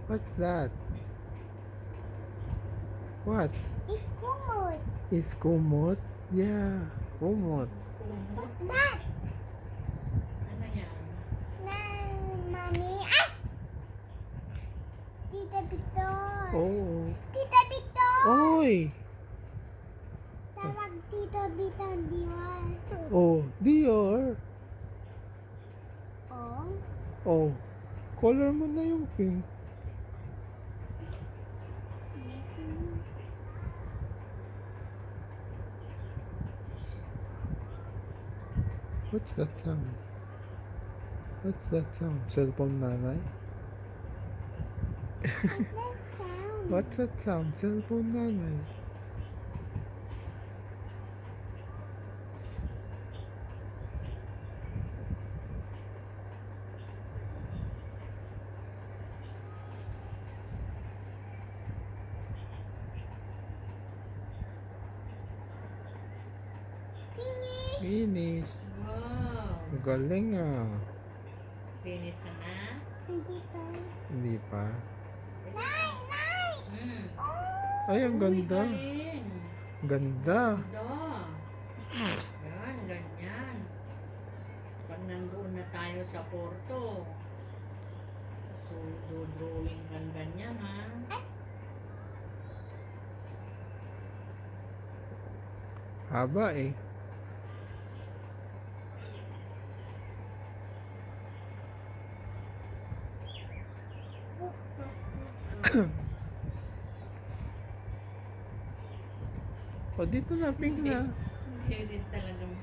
What's that? What? It's kumot. Is kumot? Yeah, kumot. What's that? Ano yan? Na, Mami. Ah! Tita Victor. Oh. Tita Victor. Oy! Tawag Tita Victor, di ba? Oh, Dior. Oh. Oh. Color mo na yung pink. What's that sound? What's that sound? Cellphone nanay? What's that sound? What's that sound? Cellphone nanay. Finish. Finish. Wow. Galing ah. Finish na? Tita. Hindi pa. Nay, nay. Hmm. Oh. Ay, ang Uy, ganda. galing. Ganda. Ganda. Yan, ganyan. Pag nandoon na tayo sa Porto, so, drawing kang ganyan, ha? Haba eh. O, dito na, pink na. Hirit talagang